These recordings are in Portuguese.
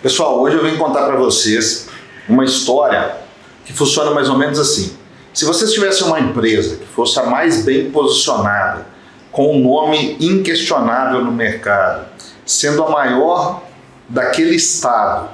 Pessoal, hoje eu venho contar para vocês uma história que funciona mais ou menos assim. Se vocês tivessem uma empresa que fosse a mais bem posicionada, com um nome inquestionável no mercado, sendo a maior daquele estado,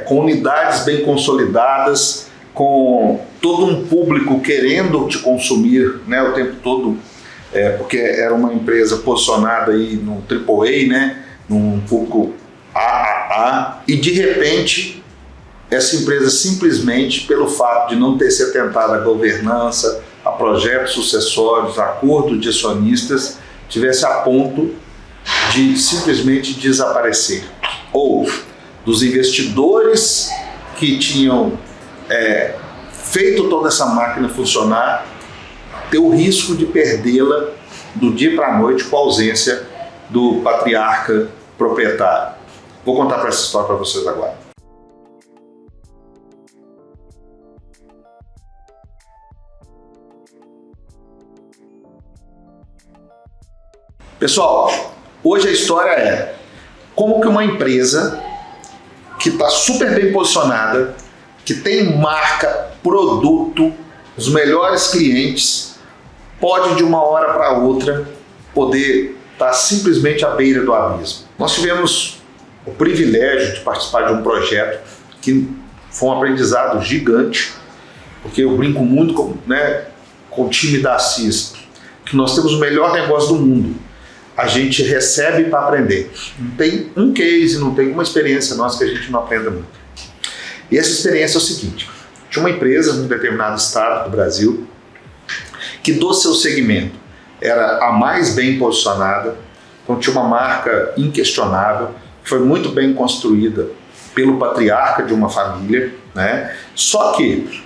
com unidades bem consolidadas, com todo um público querendo te consumir, né, o tempo todo, porque era uma empresa posicionada aí no AAA, né, num público AAA, e de repente essa empresa simplesmente, pelo fato de não ter se atentado à governança, a projetos sucessórios, a acordo de acionistas, tivesse a ponto de simplesmente desaparecer. Ou dos investidores que tinham feito toda essa máquina funcionar, ter o risco de perdê-la do dia para a noite com a ausência do patriarca proprietário. Vou contar para essa história para vocês agora. Pessoal, hoje a história é como que uma empresa que está super bem posicionada, que tem marca, produto, os melhores clientes, pode de uma hora para outra poder estar simplesmente à beira do abismo. Nós tivemos o privilégio de participar de um projeto que foi um aprendizado gigante, porque eu brinco muito com o time da Assis, que nós temos o melhor negócio do mundo. A gente recebe para aprender. Não tem um case, não tem uma experiência nossa que a gente não aprenda muito. E essa experiência é o seguinte: tinha uma empresa num determinado estado do Brasil que do seu segmento era a mais bem posicionada, então tinha uma marca inquestionável, foi muito bem construída pelo patriarca de uma família, né? Só que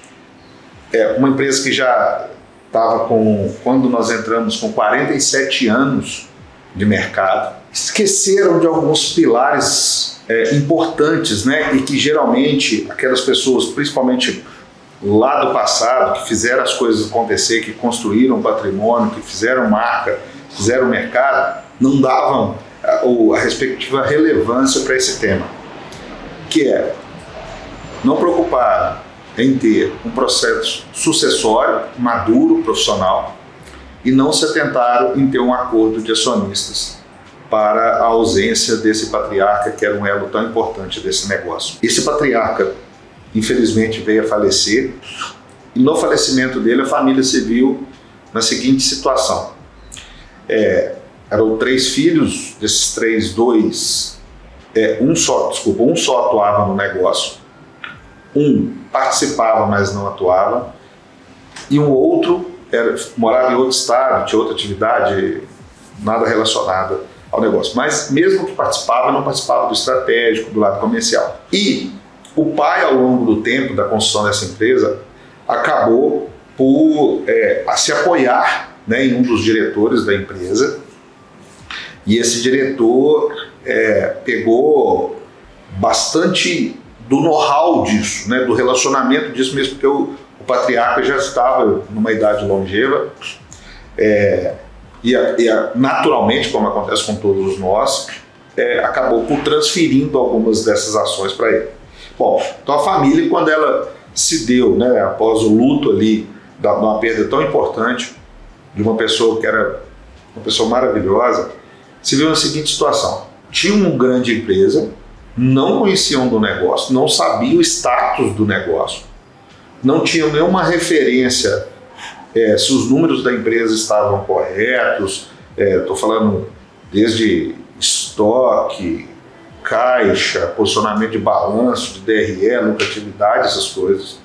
uma empresa que já estava quando nós entramos, com 47 anos de mercado, esqueceram de alguns pilares importantes, né? E que geralmente aquelas pessoas, principalmente lá do passado, que fizeram as coisas acontecer, que construíram patrimônio, que fizeram marca, fizeram mercado, não davam a respectiva relevância para esse tema, que é não preocupar em ter um processo sucessório, maduro, profissional, e não se atentaram em ter um acordo de acionistas para a ausência desse patriarca, que era um elo tão importante desse negócio. Esse patriarca, infelizmente, veio a falecer, e no falecimento dele a família se viu na seguinte situação. Eram 3 filhos, desses 3, 2, um só atuava no negócio, um participava, mas não atuava, e um outro morava em outro estado, tinha outra atividade, nada relacionada ao negócio. Mas mesmo que participava, não participava do estratégico, do lado comercial. E o pai, ao longo do tempo da construção dessa empresa, acabou por se apoiar, né, em um dos diretores da empresa, e esse diretor pegou bastante do know-how disso, né, do relacionamento disso mesmo, porque o patriarca já estava numa idade longeva, naturalmente, como acontece com todos nós, acabou por transferindo algumas dessas ações para ele. Bom, então a família, quando ela se deu, né, após o luto ali, de uma perda tão importante, de uma pessoa que era uma pessoa maravilhosa, se viu na seguinte situação: tinha uma grande empresa, não conheciam do negócio, não sabiam o status do negócio, não tinham nenhuma referência se os números da empresa estavam corretos, estou falando desde estoque, caixa, posicionamento de balanço, de DRE, lucratividade, essas coisas.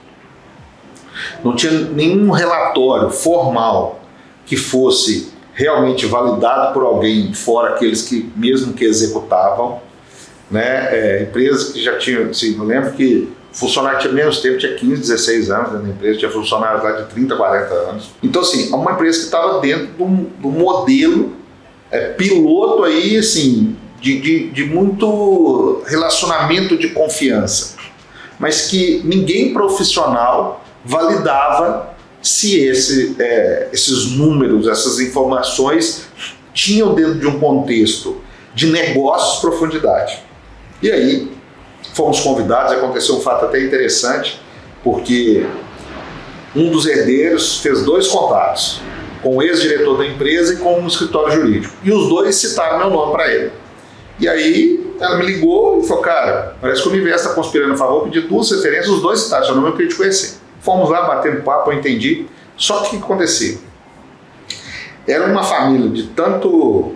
Não tinha nenhum relatório formal que fosse realmente validado por alguém, fora aqueles que mesmo que executavam, né? Empresas que já tinham, assim, eu lembro que funcionário tinha menos tempo, tinha 15, 16 anos dentro da empresa, tinha funcionários lá de 30, 40 anos. Então, assim, uma empresa que estava dentro do modelo piloto aí, assim, de muito relacionamento de confiança, mas que ninguém profissional validava se esses números, essas informações tinham dentro de um contexto de negócios profundidade. E aí fomos convidados, aconteceu um fato até interessante, porque um dos herdeiros fez 2 contatos, com o ex-diretor da empresa e com um escritório jurídico. E os 2 citaram meu nome para ele. E aí ela me ligou e falou, cara, parece que o universo está conspirando a favor, eu pedi 2 referências, os 2 citaram seu nome, eu queria te conhecer. Fomos lá, batendo papo, eu entendi. Só que o que acontecia? Era uma família de tanto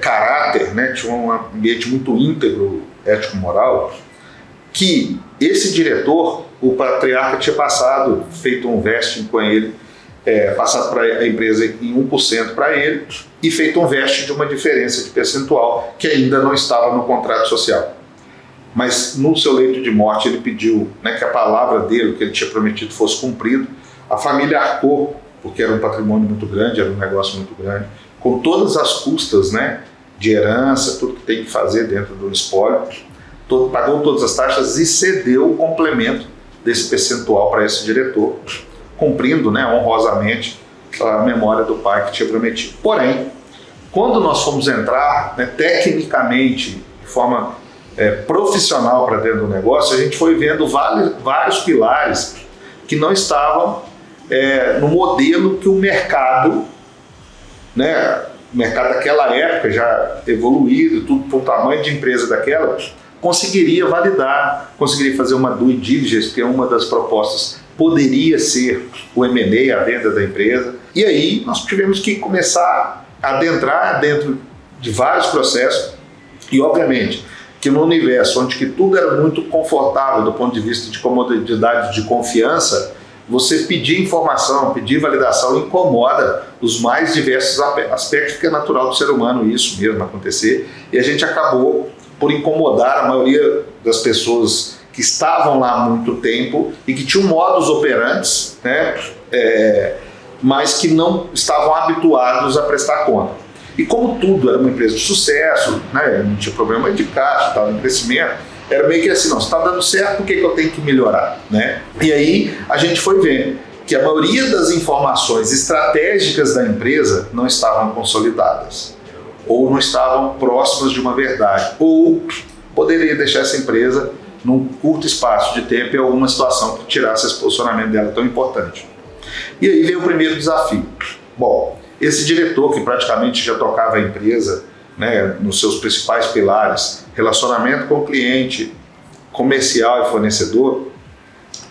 caráter, né? Tinha um ambiente muito íntegro, ético-moral, que esse diretor, o patriarca tinha feito um vesting com ele, passado para a empresa em 1% para ele e feito um vesting de uma diferença de percentual que ainda não estava no contrato social. Mas no seu leito de morte ele pediu, né, que a palavra dele, o que ele tinha prometido, fosse cumprido. A família arcou, porque era um patrimônio muito grande, era um negócio muito grande, com todas as custas, né, de herança, tudo que tem que fazer dentro do espólio, pagou todas as taxas e cedeu o complemento desse percentual para esse diretor, cumprindo, né, honrosamente a memória do pai que tinha prometido. Porém, quando nós fomos entrar, né, tecnicamente, de forma profissional para dentro do negócio, a gente foi vendo vários pilares que não estavam no modelo que o mercado, né, o mercado daquela época, já evoluído, tudo para o tamanho de empresa daquela, conseguiria validar, conseguiria fazer uma due diligence, que é uma das propostas, poderia ser o M&A, a venda da empresa. E aí nós tivemos que começar a adentrar dentro de vários processos e, obviamente, que no universo onde que tudo era muito confortável do ponto de vista de comodidade, de confiança, você pedir informação, pedir validação incomoda os mais diversos aspectos, que é natural do ser humano isso mesmo acontecer, e a gente acabou por incomodar a maioria das pessoas que estavam lá há muito tempo e que tinham modus operantes, né, mas que não estavam habituados a prestar conta. E como tudo era uma empresa de sucesso, né, não tinha problema de caixa, estava em crescimento, era meio que assim, não, se está dando certo, por que eu tenho que melhorar? Né? E aí a gente foi ver que a maioria das informações estratégicas da empresa não estavam consolidadas, ou não estavam próximas de uma verdade, ou poderia deixar essa empresa num curto espaço de tempo em alguma situação que tirasse esse posicionamento dela tão importante. E aí veio o primeiro desafio. Bom, esse diretor que praticamente já tocava a empresa, né, nos seus principais pilares, relacionamento com o cliente, comercial e fornecedor,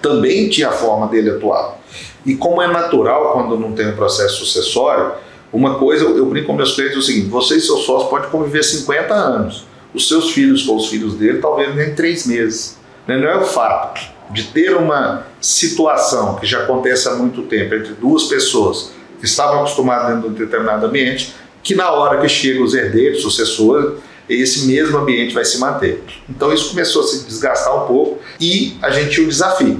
também tinha a forma dele atuar. E como é natural quando não tem um processo sucessório, uma coisa, eu brinco com meus clientes, é o seguinte: você e seu sócio podem conviver 50 anos, os seus filhos com os filhos dele talvez nem 3 meses. Não é o fato de ter uma situação que já acontece há muito tempo entre 2 pessoas que estavam acostumadas dentro de um determinado ambiente, que na hora que chegam os herdeiros, sucessores, esse mesmo ambiente vai se manter. Então isso começou a se desgastar um pouco e a gente tinha um desafio.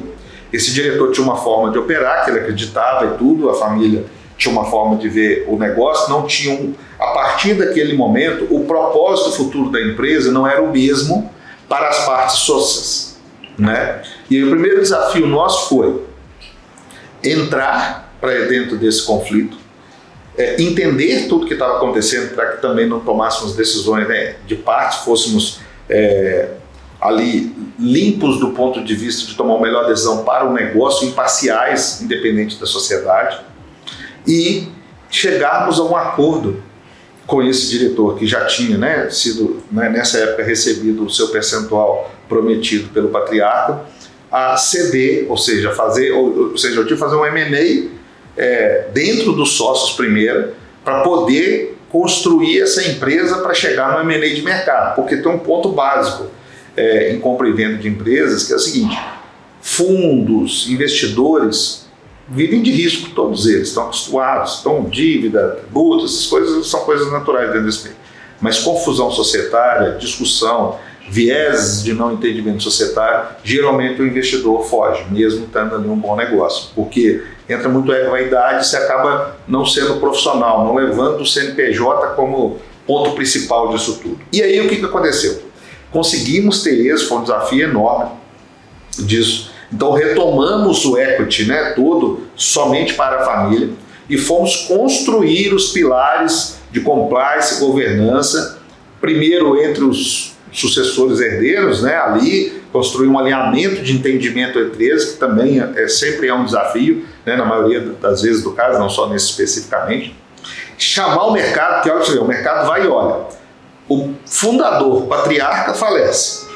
Esse diretor tinha uma forma de operar, que ele acreditava e tudo, a família tinha uma forma de ver o negócio, não tinha a partir daquele momento, o propósito futuro da empresa não era o mesmo para as partes sócias, né? E aí o primeiro desafio nosso foi entrar para dentro desse conflito, entender tudo que estava acontecendo para que também não tomássemos decisões, né, de parte, fôssemos ali limpos do ponto de vista de tomar a melhor decisão para o negócio, imparciais, independente da sociedade, e chegarmos a um acordo com esse diretor que já tinha, né, sido, né, nessa época recebido o seu percentual prometido pelo patriarca, a ceder, ou seja, eu tive que fazer um M&A dentro dos sócios primeiro, para poder construir essa empresa para chegar no M&A de mercado, porque tem um ponto básico em compra e venda de empresas, que é o seguinte: fundos, investidores vivem de risco, todos eles estão acostumados, estão dívida, tributos, essas coisas são coisas naturais dentro desse meio, mas confusão societária, discussão, viés de não entendimento societário, geralmente o investidor foge, mesmo estando ali um bom negócio, porque entra muito vaidade e você acaba não sendo profissional, não levando o CNPJ como ponto principal disso tudo. E aí o que aconteceu? Conseguimos ter êxito, foi um desafio enorme disso. Então retomamos o equity, né, todo somente para a família e fomos construir os pilares de compliance e governança, primeiro entre os sucessores herdeiros, né, ali, construir um alinhamento de entendimento entre eles, que também sempre é um desafio, né, na maioria das vezes do caso, não só nesse especificamente. Chamar o mercado, que olha, o mercado vai e olha. O fundador, o patriarca, falece.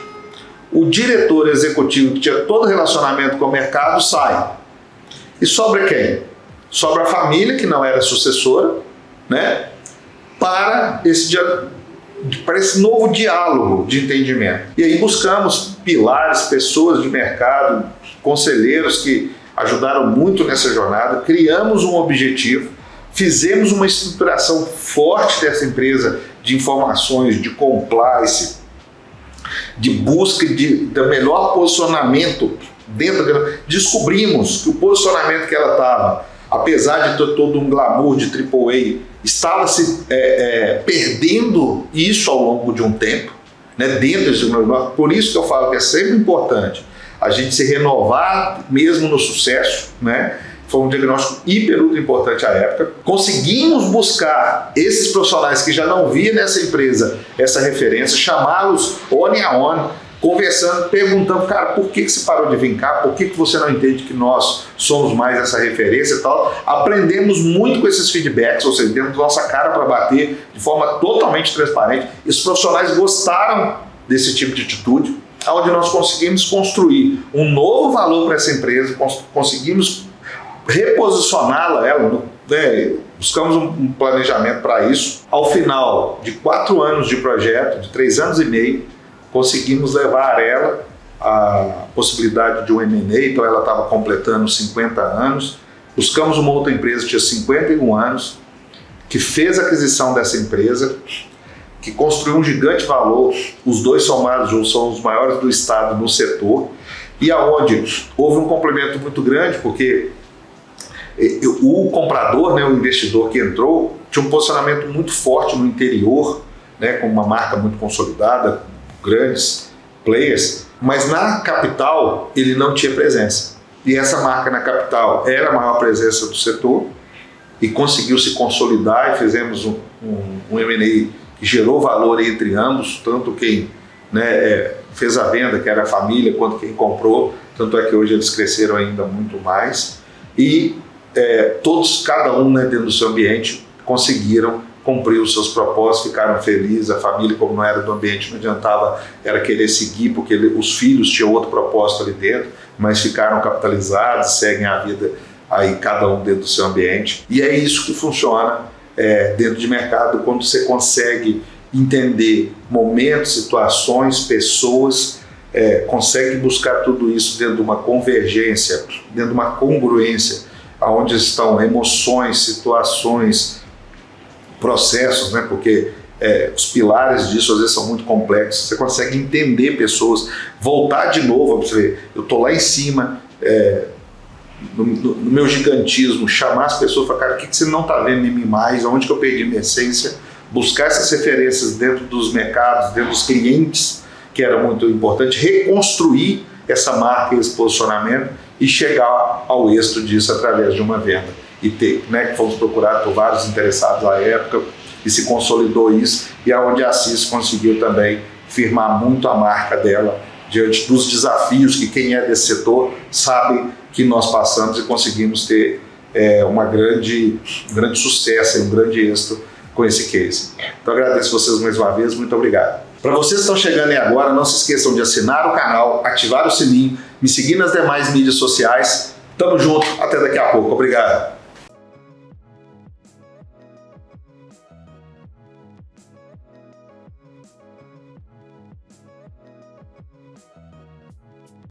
O diretor executivo, que tinha todo relacionamento com o mercado, sai. E sobra quem? Sobra a família, que não era sucessora, né, para esse novo diálogo de entendimento. E aí buscamos pilares, pessoas de mercado, conselheiros que ajudaram muito nessa jornada, criamos um objetivo, fizemos uma estruturação forte dessa empresa de informações, de compliance, de busca do melhor posicionamento dentro. Descobrimos que o posicionamento que ela estava, apesar de ter todo um glamour de AAA, estava se perdendo isso ao longo de um tempo, né, dentro desse negócio. Por isso que eu falo que é sempre importante a gente se renovar mesmo no sucesso, né? Foi um diagnóstico hiper ultra importante à época. Conseguimos buscar esses profissionais que já não via nessa empresa essa referência, chamá-los on a on, conversando, perguntando, cara, por que você parou de vir cá? Por que você não entende que nós somos mais essa referência e tal? Aprendemos muito com esses feedbacks, ou seja, dentro da nossa cara para bater de forma totalmente transparente. E os profissionais gostaram desse tipo de atitude, onde nós conseguimos construir um novo valor para essa empresa, conseguimos reposicioná-la, né? Buscamos um planejamento para isso. Ao final de 4 anos de projeto, de 3 anos e meio, conseguimos levar ela à possibilidade de um M&A, então ela estava completando 50 anos. Buscamos uma outra empresa que tinha 51 anos, que fez a aquisição dessa empresa, que construiu um gigante valor. Os dois somados são os maiores do estado no setor, e aonde houve um complemento muito grande, porque o comprador, né, o investidor que entrou, tinha um posicionamento muito forte no interior, né, com uma marca muito consolidada, grandes players, mas na capital ele não tinha presença. E essa marca na capital era a maior presença do setor e conseguiu se consolidar, e fizemos um M&A que gerou valor entre ambos, tanto quem, né, fez a venda, que era a família, quanto quem comprou, tanto é que hoje eles cresceram ainda muito mais. E todos, cada um, né, dentro do seu ambiente, conseguiram cumprir os seus propósitos, ficaram felizes. A família, como não era do ambiente, não adiantava, era querer seguir, porque os filhos tinham outro propósito ali dentro, mas ficaram capitalizados, seguem a vida aí, cada um dentro do seu ambiente. E é isso que funciona dentro de mercado, quando você consegue entender momentos, situações, pessoas, consegue buscar tudo isso dentro de uma convergência, dentro de uma congruência, onde estão emoções, situações, processos, né? Porque os pilares disso às vezes são muito complexos. Você consegue entender pessoas, voltar de novo, eu estou lá em cima, no meu gigantismo, chamar as pessoas e falar, cara, o que você não está vendo em mim mais, onde que eu perdi minha essência, buscar essas referências dentro dos mercados, dentro dos clientes, que era muito importante, reconstruir essa marca e esse posicionamento e chegar ao êxito disso através de uma venda. E ter, né, que fomos procurados por vários interessados à época, e se consolidou isso, e é onde a Assis conseguiu também firmar muito a marca dela diante dos desafios que quem é desse setor sabe que nós passamos, e conseguimos ter um grande sucesso, um grande êxito com esse case. Então agradeço vocês mais uma vez, muito obrigado. Para vocês que estão chegando aí agora, não se esqueçam de assinar o canal, ativar o sininho, me seguir nas demais mídias sociais. Tamo junto, até daqui a pouco. Obrigado.